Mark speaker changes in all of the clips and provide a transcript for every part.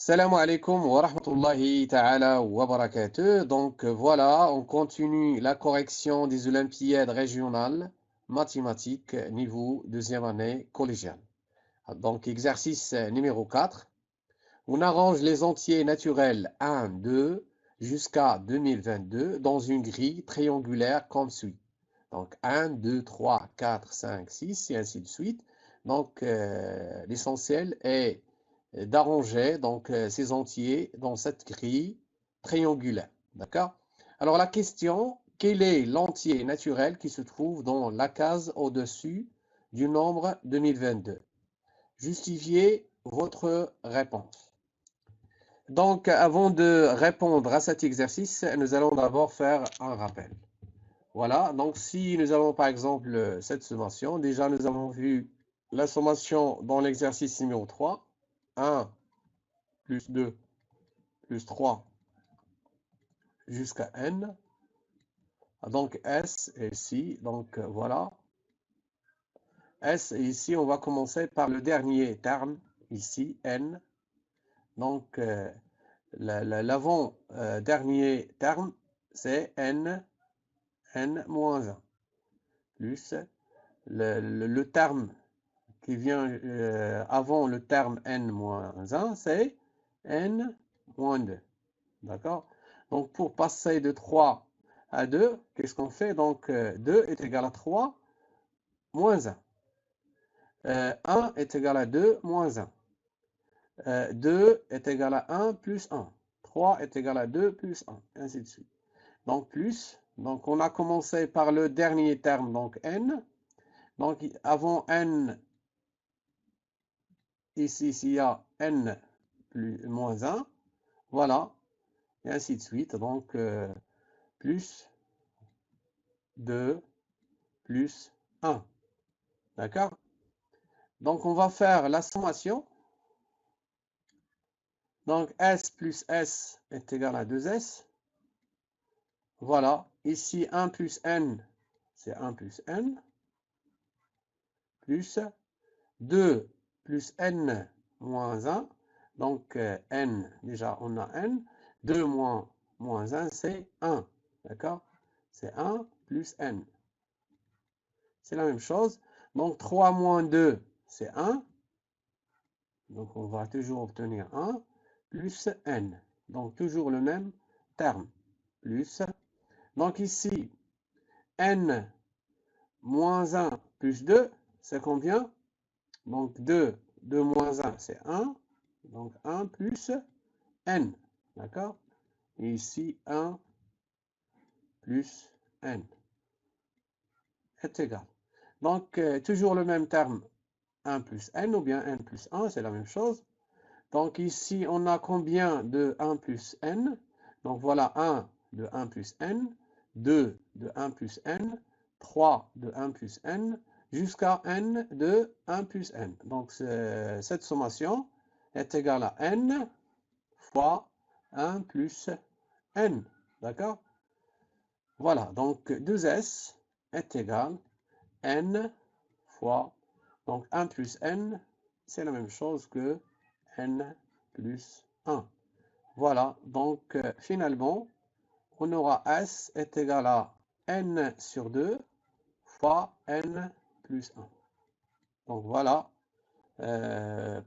Speaker 1: Salam alaikum wa rahmatullahi ta'ala wa barakatuh. Donc voilà, on continue la correction des Olympiades régionales mathématiques niveau deuxième année collégiale. Donc exercice numéro 4. On arrange les entiers naturels 1, 2 jusqu'à 2022 dans une grille triangulaire comme suit. Donc 1, 2, 3, 4, 5, 6 et ainsi de suite. Donc l'essentiel est d'arranger ces entiers dans cette grille triangulaire. D'accord? Alors la question, quel est l'entier naturel qui se trouve dans la case au-dessus du nombre 2022? Justifiez votre réponse. Donc, avant de répondre à cet exercice, nous allons d'abord faire un rappel. Voilà, donc si nous avons par exemple cette sommation, déjà nous avons vu la sommation dans l'exercice numéro 3, 1 plus 2 plus 3 jusqu'à n. Donc S et ici, donc voilà. S et ici, on va commencer par le dernier terme, ici, n. Donc l'avant-dernier terme, c'est n moins 1, plus le terme qui vient avant le terme n moins 1, c'est n moins 2. D'accord? Donc, pour passer de 3 à 2, qu'est-ce qu'on fait? Donc, 2 est égal à 3 moins 1. 1 est égal à 2 moins 1. 2 est égal à 1 plus 1. 3 est égal à 2 plus 1, ainsi de suite. Donc, plus. Donc, on a commencé par le dernier terme, donc n. Donc, avant n, ici, il y a n plus moins 1. Voilà. Et ainsi de suite. Donc, plus 2 plus 1. D'accord? Donc, on va faire la sommation. Donc, S plus S est égal à 2S. Voilà. Ici, 1 plus N, c'est 1 plus N. Plus 2 plus N moins 1. Donc, N, déjà, on a N. 2 moins 1, c'est 1. D'accord? C'est 1 plus N. C'est la même chose. Donc, 3 moins 2, c'est 1. Donc, on va toujours obtenir 1 plus N. Donc, toujours le même terme. Plus. Donc, ici, N moins 1 plus 2, c'est combien? Donc, 2 moins 1, c'est 1. Donc, 1 plus N. D'accord? Et ici, 1 plus N est égal. Donc, toujours le même terme, 1 plus N, ou bien N plus 1, c'est la même chose. Donc ici, on a combien de 1 plus n? Donc voilà 1 de 1 plus n, 2 de 1 plus n, 3 de 1 plus n, jusqu'à n de 1 plus n. Donc cette sommation est égale à n fois 1 plus n. D'accord? Voilà, donc 2s est égal à n fois, donc 1 plus n, c'est la même chose que n plus 1. Voilà, donc finalement, on aura S est égal à n sur 2 fois n plus 1. Donc voilà,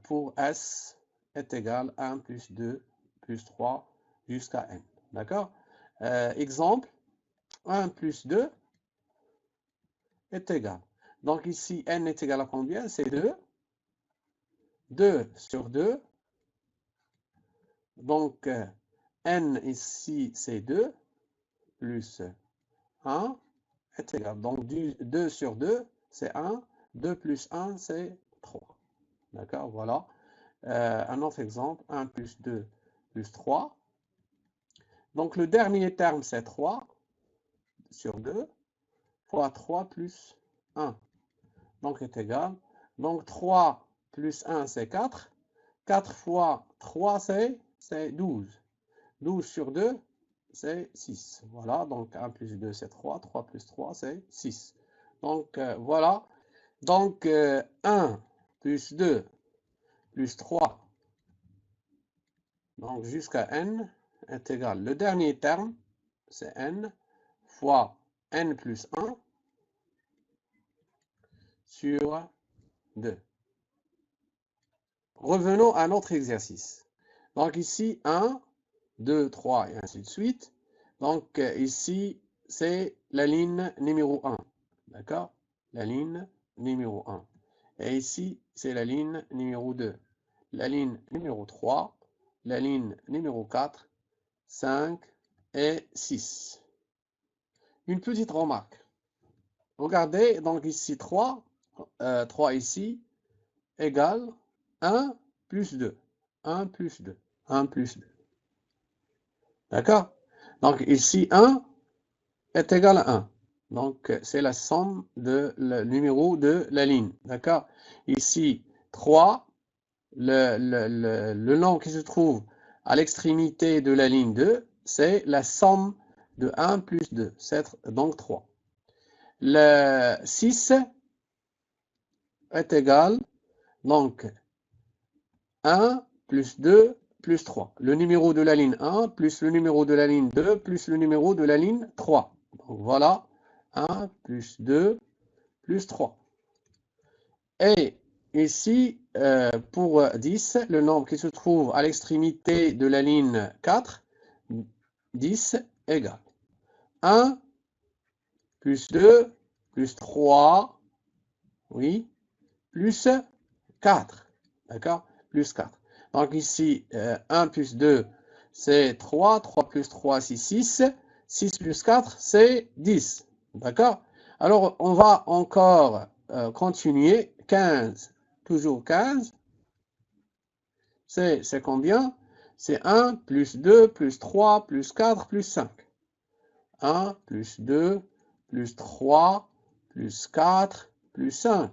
Speaker 1: pour S est égal à 1 plus 2 plus 3 jusqu'à n. D'accord? Exemple, 1 plus 2 est égal. Donc ici, n est égal à combien? C'est 2. 2 sur 2. Donc, n ici, c'est 2, plus 1 est égal. Donc, 2 sur 2, c'est 1. 2 plus 1, c'est 3. D'accord, voilà. Un autre exemple, 1 plus 2 plus 3. Donc, le dernier terme, c'est 3 sur 2 fois 3 plus 1. Donc, est égal. Donc, 3 plus 1, c'est 4. 4 fois 3, c'est 12. 12 sur 2, c'est 6. Voilà, donc 1 plus 2, c'est 3. 3 plus 3, c'est 6. Donc, voilà. Donc, 1 plus 2 plus 3 Donc jusqu'à n est égal. Le dernier terme, c'est n fois n plus 1 sur 2. Revenons à notre exercice. Donc ici, 1, 2, 3 et ainsi de suite. Donc ici, c'est la ligne numéro 1. D'accord? La ligne numéro 1. Et ici, c'est la ligne numéro 2. La ligne numéro 3, la ligne numéro 4, 5 et 6. Une petite remarque. Regardez, donc ici 3 ici, égale 1 plus 2. 1 plus 2. 1 plus 2. D'accord? Donc ici 1 est égal à 1. Donc c'est la somme de le numéro de la ligne. D'accord? Ici 3, le nombre qui se trouve à l'extrémité de la ligne 2, c'est la somme de 1 plus 2. C'est donc 3. Le 6 est égal, donc 1 plus 2 plus 3. Le numéro de la ligne 1 plus le numéro de la ligne 2 plus le numéro de la ligne 3. Donc voilà, 1 plus 2 plus 3. Et ici, pour 10, le nombre qui se trouve à l'extrémité de la ligne 4, 10 égale 1 plus 2 plus 3, oui, plus 4. D'accord? Plus 4. Donc ici, 1 plus 2, c'est 3. 3 plus 3, c'est 6. 6 plus 4, c'est 10. D'accord? Alors, on va encore continuer. 15. Toujours 15. C'est combien? C'est 1 plus 2 plus 3 plus 4 plus 5. 1 plus 2 plus 3 plus 4 plus 5.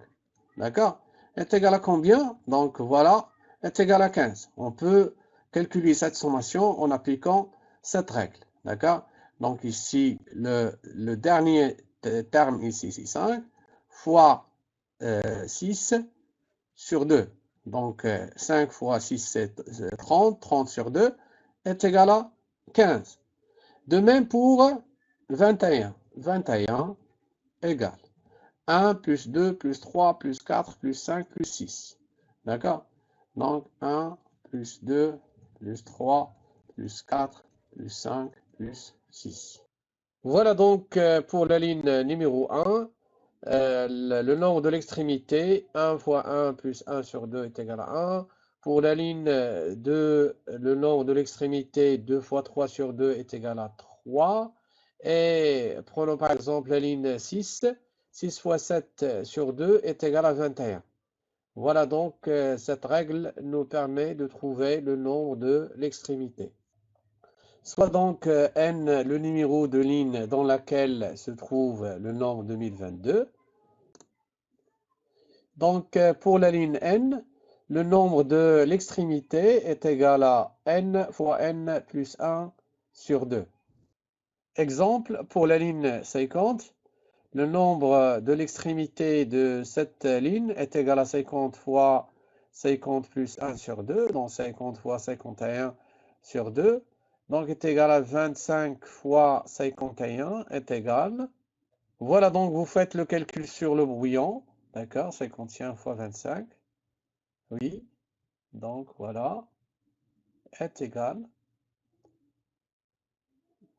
Speaker 1: D'accord? Est égal à combien? Donc voilà, est égal à 15. On peut calculer cette sommation en appliquant cette règle. D'accord? Donc ici, le dernier terme ici, c'est 5, fois 6 sur 2. Donc 5 fois 6, c'est 30. 30 sur 2 est égal à 15. De même pour 21. 21 égale 1 plus 2 plus 3 plus 4 plus 5 plus 6. D'accord? Donc 1 plus 2 plus 3 plus 4 plus 5 plus 6. Voilà donc pour la ligne numéro 1. Le nombre de l'extrémité, 1 fois 1 plus 1 sur 2 est égal à 1. Pour la ligne 2, le nombre de l'extrémité, 2 fois 3 sur 2 est égal à 3. Et prenons par exemple la ligne 6. 6 fois 7 sur 2 est égal à 21. Voilà donc cette règle nous permet de trouver le nombre de l'extrémité. Soit donc n le numéro de ligne dans laquelle se trouve le nombre 2022. Donc pour la ligne n, le nombre de l'extrémité est égal à n fois n plus 1 sur 2. Exemple, pour la ligne 50, le nombre de l'extrémité de cette ligne est égal à 50 fois 50 plus 1 sur 2, donc 50 fois 51 sur 2. Donc est égal à 25 fois 51 est égal. Voilà, donc vous faites le calcul sur le brouillon. D'accord, 51 fois 25. Oui, donc voilà, est égal.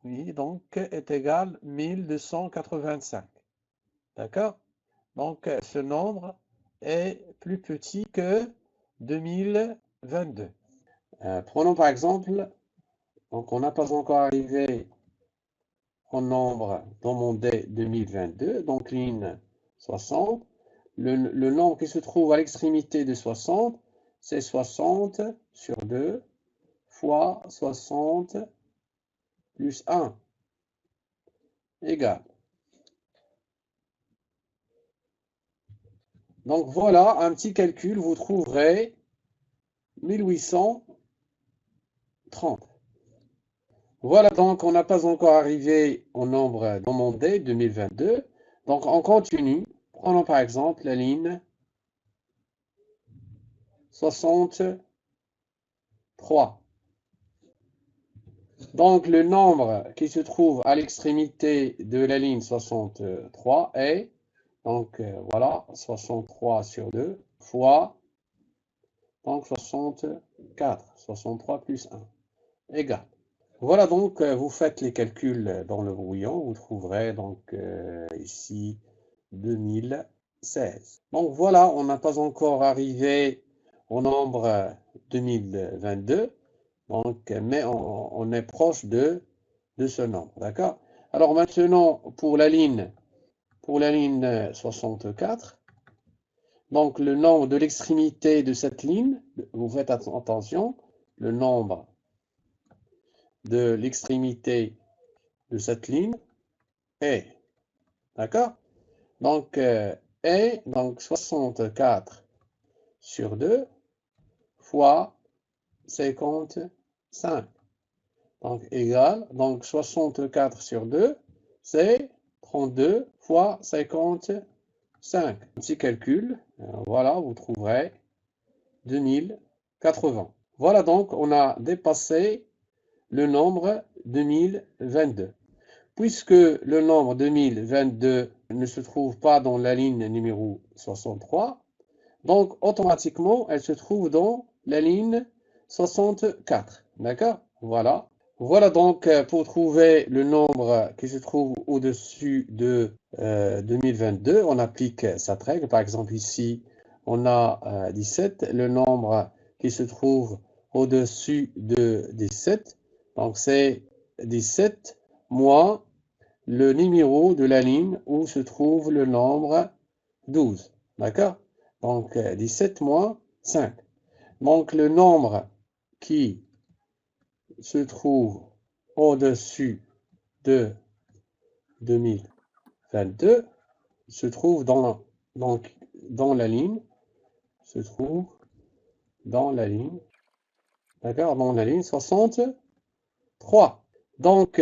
Speaker 1: Oui, donc est égal 1285. D'accord? Donc ce nombre est plus petit que 2022. Prenons par exemple, donc on n'a pas encore arrivé au nombre demandé 2022, donc ligne 60. Le nombre qui se trouve à l'extrémité de 60, c'est 60 sur 2 fois 60 plus 1 égale. Donc voilà un petit calcul, vous trouverez 1830. Voilà donc on n'a pas encore arrivé au nombre demandé 2022. Donc on continue. Prenons par exemple la ligne 63. Donc, le nombre qui se trouve à l'extrémité de la ligne 63 est, donc voilà, 63 sur 2 fois, donc 64, 63 plus 1, égale. Voilà donc, vous faites les calculs dans le brouillon, vous trouverez donc ici 2016. Donc voilà, on n'a pas encore arrivé au nombre 2022, donc, mais on est proche de ce nombre, d'accord? Alors maintenant, pour la ligne 64, donc le nombre de l'extrémité de cette ligne, vous faites attention, le nombre de l'extrémité de cette ligne est, d'accord? Donc, est, donc 64 sur 2 fois 55. Donc, égal, donc 64 sur 2, c'est 32 fois 55. Un petit calcul, voilà, vous trouverez 2080. Voilà donc, on a dépassé le nombre 2022. Puisque le nombre 2022 ne se trouve pas dans la ligne numéro 63, donc automatiquement, elle se trouve dans la ligne 64. D'accord? Voilà. Voilà donc pour trouver le nombre qui se trouve au-dessus de 2022, on applique cette règle. Par exemple, ici, on a 17. Le nombre qui se trouve au-dessus de 17, donc c'est 17 moins le numéro de la ligne où se trouve le nombre 12. D'accord? Donc 17 moins 5. Donc le nombre qui se trouve au-dessus de 2022 se trouve donc, dans la ligne, se trouve dans la ligne, d'accord, dans la ligne 63. Donc,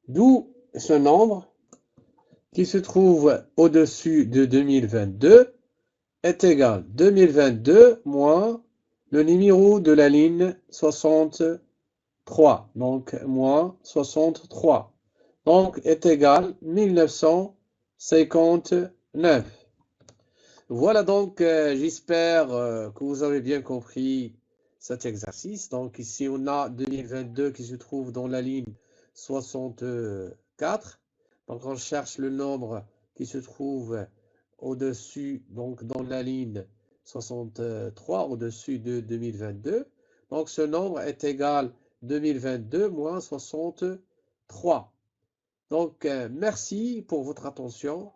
Speaker 1: d'où ce nombre qui se trouve au-dessus de 2022 est égal 2022 moins le numéro de la ligne 63, donc moins 63. Donc est égal 1959. Voilà donc, j'espère que vous avez bien compris cet exercice. Donc ici, on a 2022 qui se trouve dans la ligne 64. Donc on cherche le nombre qui se trouve au-dessus, donc dans la ligne 63, au-dessus de 2022. Donc ce nombre est égal 2022 moins 63. Donc merci pour votre attention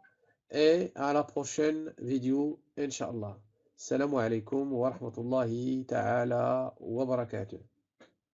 Speaker 1: et à la prochaine vidéo, Inch'Allah. Salam alaikum wa rahmatullahi ta'ala wa barakatuh.